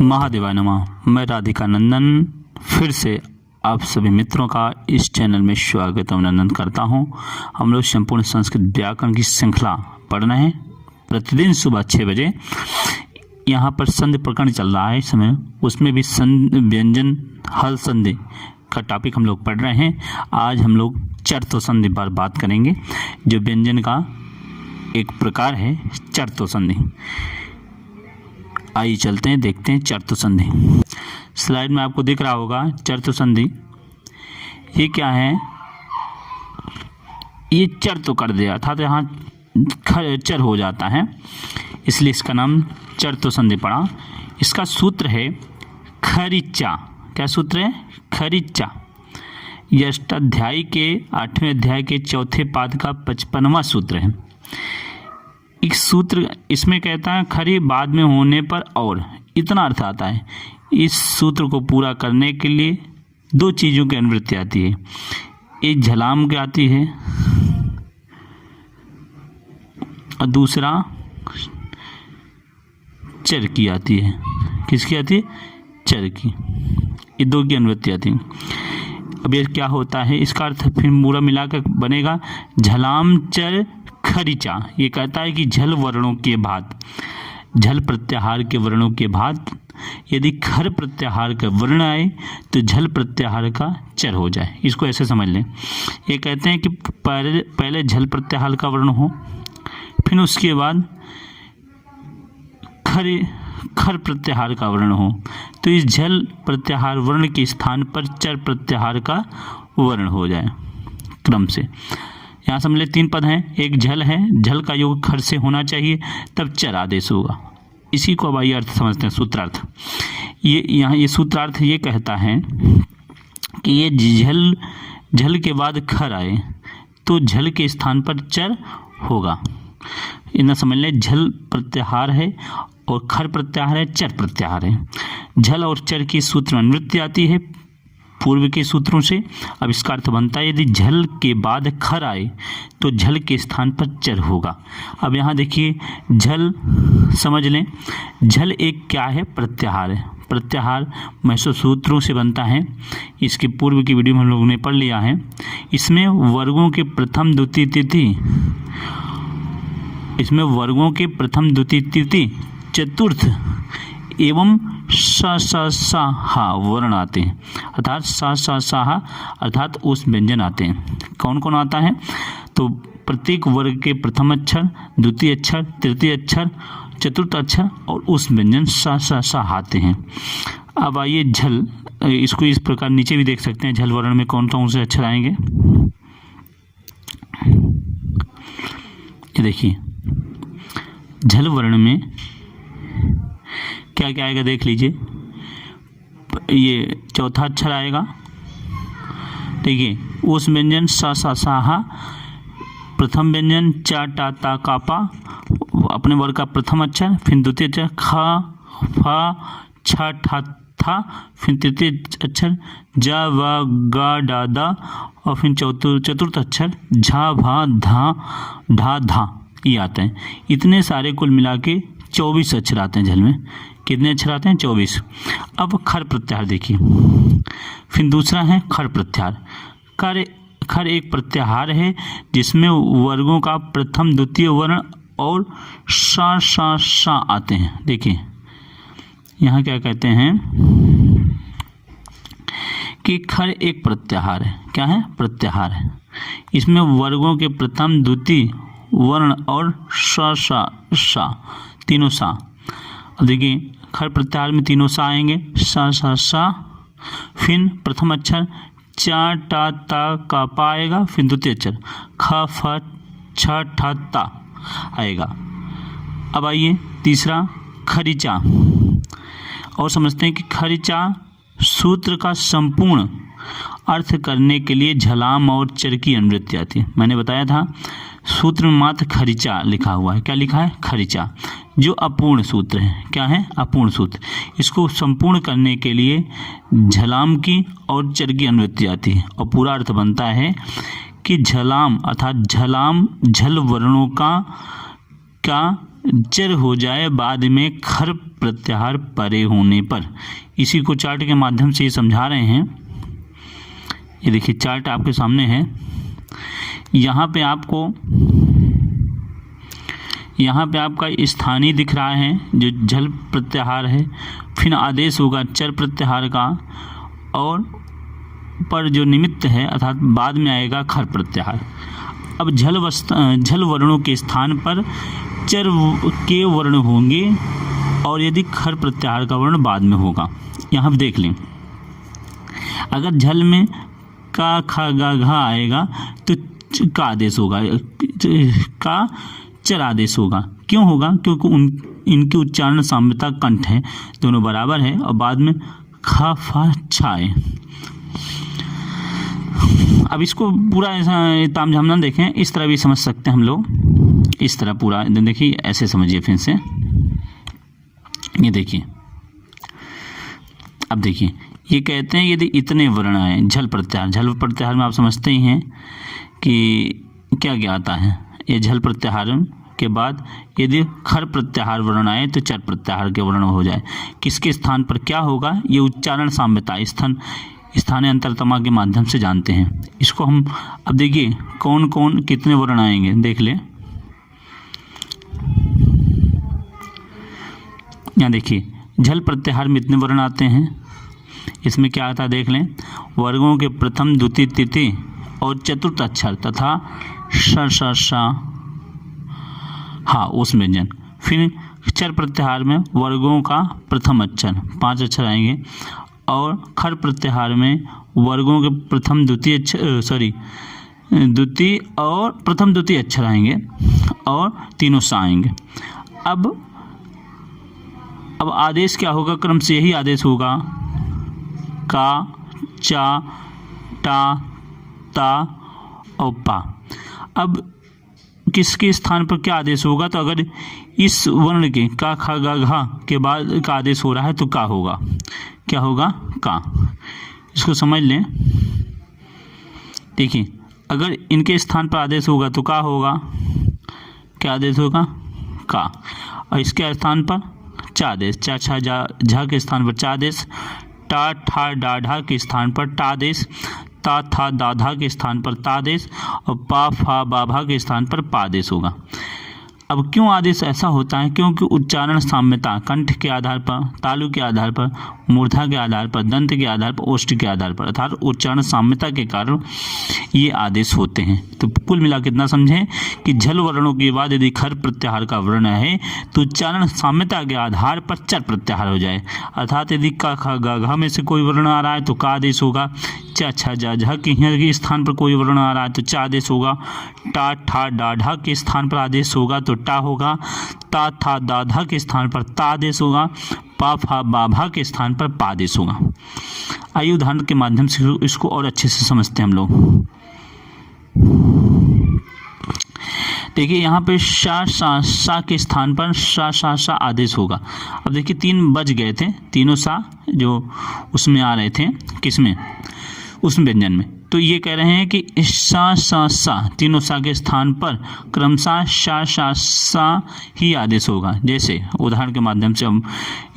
महादेवाय नमः। मैं राधिका नंदन फिर से आप सभी मित्रों का इस चैनल में स्वागत अभिनंदन करता हूं। हम लोग संपूर्ण संस्कृत व्याकरण की श्रृंखला पढ़ रहे हैं। प्रतिदिन सुबह 6 बजे यहाँ पर संधि प्रकरण चल रहा है इस समय, उसमें भी व्यंजन हल संधि का टॉपिक हम लोग पढ़ रहे हैं। आज हम लोग चर्तो संधि पर बात करेंगे, जो व्यंजन का एक प्रकार है चर्तो संधि। आइए चलते हैं, देखते हैं चर्तो संधि। स्लाइड में आपको दिख रहा होगा चर्तो संधि। ये क्या है? ये चर तो कर दिया, अर्थात यहाँ चर हो जाता है, इसलिए इसका नाम चर्तो संधि पड़ा। इसका सूत्र है खरिचा। क्या सूत्र है? खरिचा। यह अष्टाध्यायी के 8वें अध्याय के चौथे पाद का 55वां सूत्र है। इस सूत्र इसमें कहता है खरी बाद में होने पर और, इतना अर्थ आता है। इस सूत्र को पूरा करने के लिए दो चीज़ों की अनुवृत्ति आती है। एक झलाम की आती है और दूसरा चर की आती है। किसकी आती है? चर की। ये दो की अनुवृत्ति आती है। अब ये क्या होता है, इसका अर्थ फिर पूरा मिलाकर बनेगा झलाम चर खरिचा। ये कहता है कि झल वर्णों के बाद, झल प्रत्याहार के वर्णों के बाद यदि खर प्रत्याहार का वर्ण आए तो झल प्रत्याहार का चर हो जाए। इसको ऐसे समझ लें। ये कहते हैं कि पहले झल प्रत्याहार का वर्ण हो, फिर उसके बाद खर प्रत्याहार का वर्ण हो, तो इस झल प्रत्याहार वर्ण के स्थान पर चर प्रत्याहार का वर्ण हो जाए क्रम से। यहाँ समझ ले 3 पद हैं। एक झल है, झल का योग खर से होना चाहिए, तब चर आदेश होगा। इसी को अब आइए अर्थ समझते हैं, सूत्रार्थ। ये यहाँ ये सूत्रार्थ ये कहता है कि ये झल के बाद खर आए तो झल के स्थान पर चर होगा। इतना समझ लें, झल प्रत्याहार है और खर प्रत्याहार है, चर प्रत्याहार है। झल और चर की सूत्र में अनुवृत्ति आती है पूर्व के सूत्रों से। अब इसका अर्थ बनता है यदि झल के बाद खर आए तो झल के स्थान पर चर होगा। अब यहाँ देखिए, झल समझ लें, झल एक क्या है? प्रत्याहार है। प्रत्याहार महसो सूत्रों से बनता है। इसके पूर्व की वीडियो में हम लोगों ने पढ़ लिया है। इसमें वर्गों के प्रथम द्वितीय तृतीय चतुर्थ एवं सा हा वर्ण आते हैं, अर्थात सा हा अर्थात उस व्यंजन आते हैं। कौन कौन आता है? तो प्रत्येक वर्ग के प्रथम अक्षर, द्वितीय अक्षर, तृतीय अक्षर, चतुर्थ अक्षर और उस व्यंजन सा आते हैं। अब आइए झल, इसको इस प्रकार नीचे भी देख सकते हैं। झल वर्ण में कौन कौन से अक्षर आएंगे, ये देखिए। झल वर्ण में क्या क्या आएगा देख लीजिए। ये चौथा अक्षर आएगा, देखिए। उस व्यंजन सा हा, प्रथम व्यंजन चा टा ता का पा, अपने वर्ग का प्रथम अक्षर, फिर द्वितीय अक्षर खा फा छा ठा था, फिर तृतीय अक्षर जा वा गा डा दा, और फिर चतुर्थ अक्षर झा भा धा ढा धा, ये आते हैं। इतने सारे कुल मिला के 24 अक्षर आते हैं झल में। कितने अक्षर आते हैं? 24। अब खर प्रत्याहार देखिए। फिर दूसरा है खर प्रत्याहार। खर एक प्रत्याहार है जिसमें वर्गों का प्रथम द्वितीय वर्ण और सा आते हैं। देखिए यहाँ क्या कहते हैं कि खर एक प्रत्याहार है। क्या है? प्रत्याहार है। इसमें वर्गों के प्रथम द्वितीय वर्ण और सा तीनों सा। अब देखिए खर प्रत्याहार में तीनों सा आएंगे, सा। फिर प्रथम अक्षर चा टा ता का पा आएगा, फिर द्वितीय अक्षर ख फ छ ठा ता आएगा। अब आइए तीसरा खरिचा, और समझते हैं कि खरिचा सूत्र का संपूर्ण अर्थ करने के लिए झलाम और चर की अनुवृत्ति आती है। मैंने बताया था सूत्र में मात्र खरिचा लिखा हुआ है। क्या लिखा है? खरिचा, जो अपूर्ण सूत्र है। क्या है? अपूर्ण सूत्र। इसको संपूर्ण करने के लिए झलाम की और चर की अनुवृत्ति आती है और पूरा अर्थ बनता है कि झलाम अर्थात झलाम झल वर्णों का चर हो जाए बाद में खर प्रत्याहार परे होने पर। इसी को चार्ट के माध्यम से ये समझा रहे हैं। ये देखिए चार्ट आपके सामने है। यहाँ पे आपका स्थानीय दिख रहा है जो झल प्रत्याहार है, फिर आदेश होगा चर प्रत्याहार का, और पर जो निमित्त है अर्थात बाद में आएगा खर प्रत्याहार। अब झल वर्णों के स्थान पर चर के वर्ण होंगे और यदि खर प्रत्याहार का वर्ण बाद में होगा। यहाँ देख लें, अगर झल में का खा गा घा आएगा तो का आदेश होगा, का चर आदेश होगा। क्यों होगा? क्योंकि इनकी उच्चारण साम्यता कंठ है, दोनों बराबर है, और बाद में खा फा छाए। अब इसको पूरा ऐसा तामझाम ना देखें, इस तरह भी समझ सकते हैं हम लोग। इस तरह पूरा देखिए, ऐसे समझिए फिर से। ये देखिए, अब देखिए ये कहते हैं यदि इतने वर्ण आए झल प्रत्याहार में आप समझते ही हैं कि क्या क्या आता है। ये झल प्रत्याहार के बाद यदि खर प्रत्याहार वर्ण आए तो चर प्रत्याहार के वर्ण हो जाए। किसके स्थान पर क्या होगा, ये उच्चारण साम्यता स्थानीय अंतरतमा के माध्यम से जानते हैं इसको हम। अब देखिए कौन कौन कितने वर्ण आएंगे, देख ले। यहाँ देखिए झल प्रत्याहार में इतने वर्ण आते हैं। इसमें क्या आता है देख लें, वर्गों के प्रथम द्वितीय तृतीय और चतुर्थ अक्षर तथा श हाँ उस व्यंजन। फिर चर प्रत्याहार में वर्गों का प्रथम अक्षर 5 अक्षर आएंगे, और खर प्रत्याहार में वर्गों के प्रथम द्वितीय और प्रथम द्वितीय अक्षर आएंगे और तीनों सा आएंगे। अब आदेश क्या होगा, क्रम से यही आदेश होगा, का, चा, टा, ता और पा। अब किसके स्थान पर क्या आदेश होगा, तो अगर इस वर्ण के का खा गा घा के बाद का आदेश हो रहा है तो का होगा। क्या होगा? का। इसको समझ लें। देखिए अगर इनके स्थान पर आदेश होगा तो का होगा। क्या आदेश होगा? का। और इसके स्थान पर चा आदेश, चा छा जा झा के स्थान पर चा आदेश, टा ठा डा ढा के स्थान पर टा आदेश, ता था दाधा के स्थान पर तादेश, और पा फा बाभा के स्थान पर पादेश होगा। अब क्यों आदेश ऐसा होता है? क्योंकि उच्चारण साम्यता कंठ के आधार पर, तालु के आधार पर, मूर्धा के आधार पर, दंत के आधार पर, ओष्ठ के आधार पर, अर्थात उच्चारण साम्यता के कारण ये आदेश होते हैं। तो कुल मिला के इतना समझें कि झल वर्णों के बाद यदि खर प्रत्याहार का वर्ण है तो उच्चारण साम्यता के आधार पर चर प्रत्याहार हो जाए। अर्थात यदि का खा गा घा में से कोई वर्ण आ रहा है तो का आदेश होगा, चा छा जा झा के स्थान पर कोई वर्ण आ रहा है तो चा आदेश होगा, टा ठा डा ढा के स्थान पर आदेश होगा तो टा होगा, ता था दाधा के स्थान पर ता आदेश होगा, पा फा बाभा के स्थान पर पा आदेश होगा। आइए उदाहरण के माध्यम से इसको और अच्छे से समझते हैं हम लोग। देखिए यहाँ पे शा सा सा के स्थान पर शा सा सा आदेश होगा। अब देखिए 3 बज गए थे, तीनों सा जो उसमें आ रहे थे, किसमें? उस व्यंजन में। तो ये कह रहे हैं कि सा सा सा तीनों सा के स्थान पर क्रमशः शा शा सा ही आदेश होगा। जैसे उदाहरण के माध्यम से हम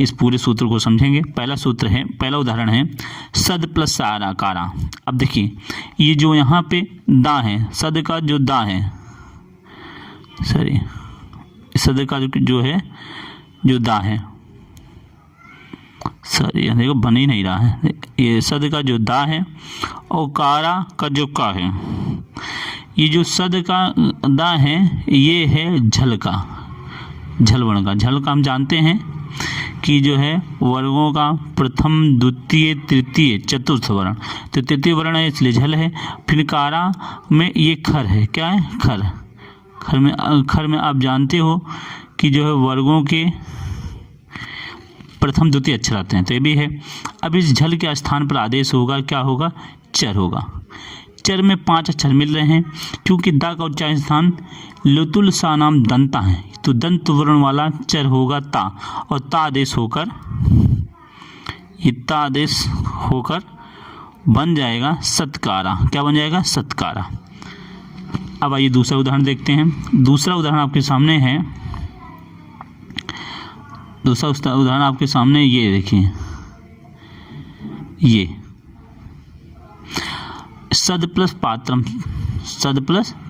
इस पूरे सूत्र को समझेंगे। पहला उदाहरण है सद प्लस सार आकारा। अब देखिए ये जो यहाँ पे दा है, सद का जो दा है, सॉरी सद का जो है जो दा है, सॉरी देखो बन ही नहीं रहा है, ये सद का जो दा है और कारा का जो का है। ये जो सद का दा है ये है झल का, झल वर्ण का। झल का हम जानते हैं कि जो है वर्गों का प्रथम द्वितीय तृतीय चतुर्थ वर्ण, तो तृतीय वर्ण है इसलिए झल है। फिर कारा में ये खर है, क्या है? खर। खर में आप जानते हो कि जो है वर्गों के प्रथम द्वितीय अक्षर आते हैं, तो ये भी है। अब इस झल के स्थान पर आदेश होगा, क्या होगा? चर होगा। चर में 5 अक्षर मिल रहे हैं, क्योंकि दा का उच्चारण स्थान लुतुल सा नाम दंता है, तो दंत वर्ण वाला चर होगा ता, और ता आदेश होकर ये ता आदेश होकर बन जाएगा सत्कारा। क्या बन जाएगा? सत्कारा। अब आइए दूसरा उदाहरण देखते हैं। दूसरा उदाहरण आपके सामने है दूसरा उदाहरण आपके सामने ये देखिए, ये सद प्लस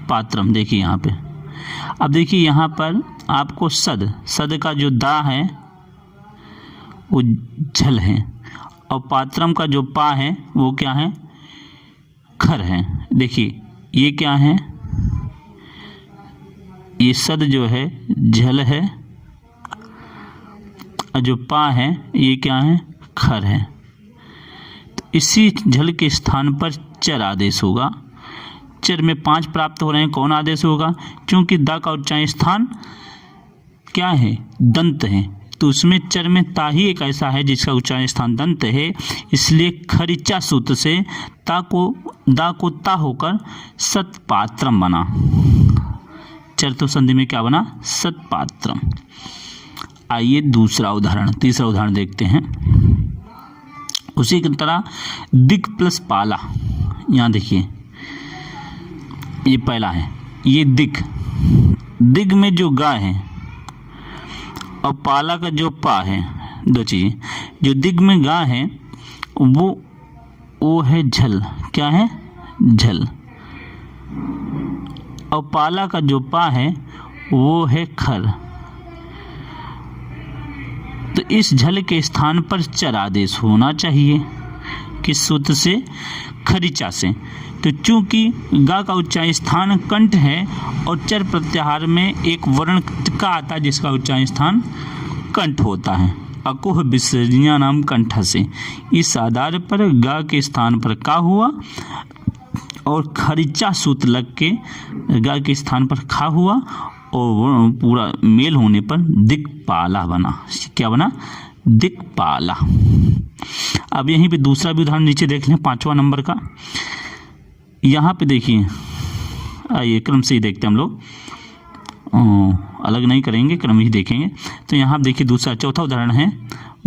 पात्रम देखिए यहाँ पे। अब देखिए यहाँ पर आपको सद का जो दा है वो झल है और पात्रम का जो पा है वो क्या है, खर है। देखिए ये क्या है, ये सद जो है झल है और जो पा है ये क्या है, खर है। तो इसी झल के स्थान पर चर आदेश होगा। चर में 5 प्राप्त हो रहे हैं, कौन आदेश होगा? क्योंकि दा का उच्चारण स्थान क्या है, दंत है, तो उसमें चर में ता ही एक ऐसा है जिसका उच्चारण स्थान दंत है, इसलिए खरिचा सूत्र से दा को ता होकर सत्पात्रम बना। चर तो संधि में क्या बना, सत्पात्रम। आइए तीसरा उदाहरण देखते हैं। उसी की तरह दिक प्लस पाला, यहाँ देखिए ये पहला है, ये दिग में जो गा है और पाला का जो पा है, दो चीजें। जो दिग में गा है वो है झल, क्या है, झल, और पाला का जो पा है वो है खर। तो इस झल के स्थान पर चर आदेश होना चाहिए, किस सूत्र से, खरिचा से। तो चूंकि गा का उच्चारण स्थान कंठ है और चर प्रत्याहार में एक वर्ण का आता है जिसका उच्चारण स्थान कंठ होता है, अकुह विसर्जनीय नाम कंठ से, इस आधार पर गा के स्थान पर का हुआ और खरिचा सूत्र लग के गा के स्थान पर खा हुआ और पूरा मेल होने पर दिक्पाला बना। क्या बना, दिक्पाला। अब यहीं पे दूसरा भी उदाहरण नीचे देख लें, 5वां नंबर का। यहाँ पे देखिए, आइए क्रम से ही देखते हैं हम लोग, अलग नहीं करेंगे, क्रम ही देखेंगे। तो यहाँ देखिए चौथा उदाहरण है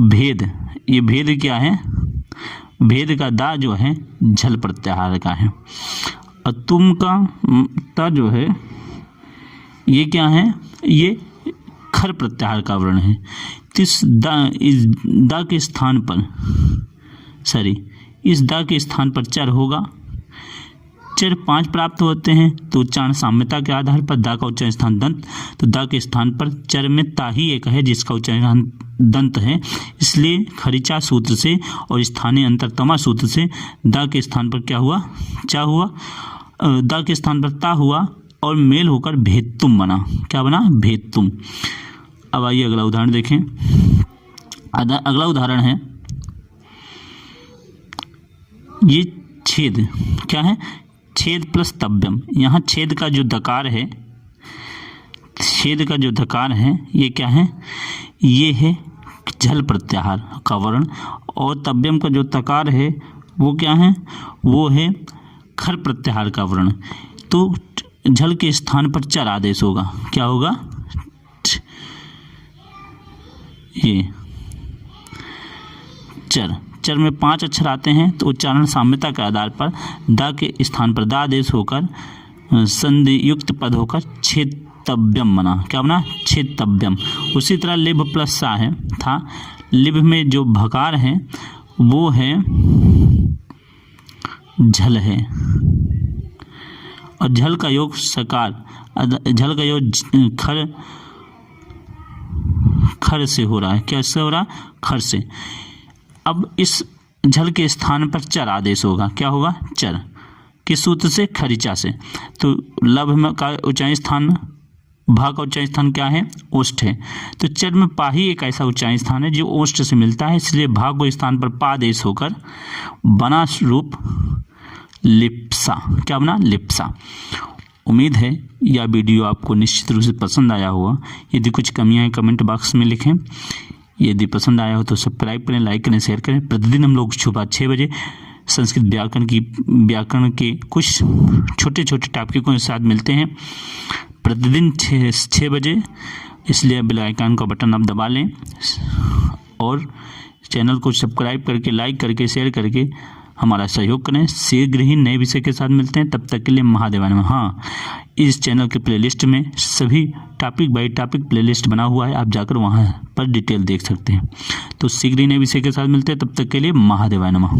भेद। ये भेद क्या है, भेद का दा जो है झल प्रत्याहार का है और तुम का ता जो है ये क्या है, ये खर प्रत्याहार का वर्ण है। इस दा के स्थान पर चर होगा। चर 5 प्राप्त होते हैं, तो उच्चारण साम्यता के आधार पर दा का उच्चारण स्थान दंत, तो दा के स्थान पर चर में ता ही एक है जिसका उच्चारण दंत है, इसलिए खरिचा सूत्र से और स्थानीय अंतरतमा सूत्र से दा के स्थान पर क्या हुआ, चा हुआ, दा के स्थान पर ता हुआ और मेल होकर भेदतुम बना। क्या बना, भेदतुम। अब आइए अगला उदाहरण देखें। अगला उदाहरण है ये छेद, क्या है, छेद प्लस तव्यम। यहाँ छेद का जो दकार है, ये क्या है, ये है झल प्रत्याहार का वर्ण, और तव्यम का जो तकार है वो क्या है, वो है खर प्रत्याहार का वर्ण। तो झल के स्थान पर चर आदेश होगा। क्या होगा, ये चर में 5 अक्षर आते हैं, तो उच्चारण साम्यता के आधार पर दा के स्थान पर दा आदेश होकर संधि युक्त पद होकर छेदतव्यम बना। क्या बना, छेदतव्यम। उसी तरह लिभ प्लस सा है था, लिभ में जो भकार है वो है झल है और झल का योग सकार, झल का योग खर से हो रहा है। क्या से हो रहा है, खर से। अब इस झल के स्थान पर चर आदेश होगा। क्या होगा, चर, किस सूत्र से, खरिचा से। तो लभ में का उच्चारण स्थान, भा का उच्चारण स्थान क्या है, ओष्ठ है। तो चर में पा ही एक ऐसा उच्चारण स्थान है जो ओष्ठ से मिलता है, इसलिए भा को स्थान पर पा आदेश होकर बना रूप लिप्सा। क्या बना, लिप्सा। उम्मीद है यह वीडियो आपको निश्चित रूप से पसंद आया होगा। यदि कुछ कमियां हैं कमेंट बॉक्स में लिखें। यदि पसंद आया हो तो सब्सक्राइब करें, लाइक करें, शेयर करें। प्रतिदिन हम लोग सुबह 6 बजे संस्कृत व्याकरण के कुछ छोटे छोटे टॉपिकों के साथ मिलते हैं, प्रतिदिन 6 बजे। इसलिए बेल आइकन का बटन आप दबा लें और चैनल को सब्सक्राइब करके, लाइक करके, शेयर करके हमारा सहयोग करें। शीघ्र ही नए विषय के साथ मिलते हैं, तब तक के लिए महादेवाय नमः। हाँ, इस चैनल के प्लेलिस्ट में सभी टॉपिक बाय टॉपिक प्लेलिस्ट बना हुआ है, आप जाकर वहाँ पर डिटेल देख सकते हैं। तो शीघ्र ही नए विषय के साथ मिलते हैं, तब तक के लिए महादेवाय नमः।